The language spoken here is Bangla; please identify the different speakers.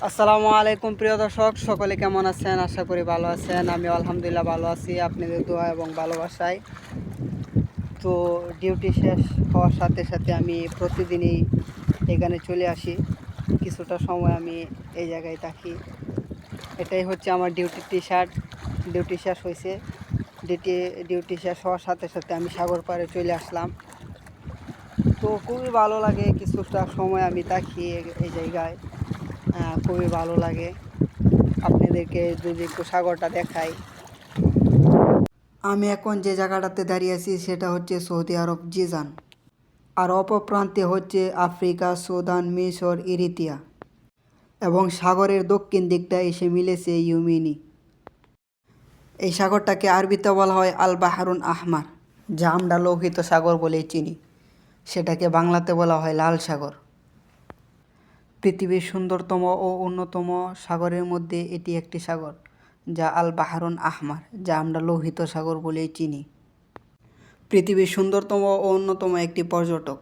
Speaker 1: আসসালামু আলাইকুম প্রিয় দর্শক, সকলে কেমন আছেন? আশা করি ভালো আছেন। আমি আলহামদুলিল্লাহ ভালো আছি আপনাদের দোয়া এবং ভালোবাসায়। তো ডিউটি শেষ হওয়ার সাথে সাথে আমি প্রতিদিনই এখানে চলে আসি। কিছুটা সময় আমি এই জায়গায় থাকি। এটাই হচ্ছে আমার ডিউটির টি শার্ট। ডিউটি শেষ হয়েছে। ডিউটি শেষ হওয়ার সাথে সাথে আমি সাগর পাড়ে চলে আসলাম। তো খুবই ভালো লাগে, কিছুটা সময় আমি থাকি এই জায়গায়। খুবই ভালো লাগে। আপনাদেরকে যদি একটু সাগরটা দেখাই। আমি এখন যে জায়গাটাতে দাঁড়িয়ে আছি সেটা হচ্ছে সৌদি আরব জিজান। আর অপর প্রান্তে হচ্ছে আফ্রিকা, সুদান, মিশর, ইরিত্রিয়া এবং সাগরের দক্ষিণ দিকটা এসে মিলেছে ইয়েমেনি। এই সাগরটাকে আরবিতে বলা হয় আল বাহরুন আহমার, যা আমরা লোহিত সাগর বলেই চিনি। সেটাকে বাংলাতে বলা হয় লাল সাগর। পৃথিবীর সুন্দরতম ও অন্যতম সাগরের মধ্যে এটি একটি সাগর, যা আল বাহরুন আহমার, যা আমরা লোহিত সাগর বলেই চিনি। পৃথিবীর সুন্দরতম ও অন্যতম একটি পর্যটক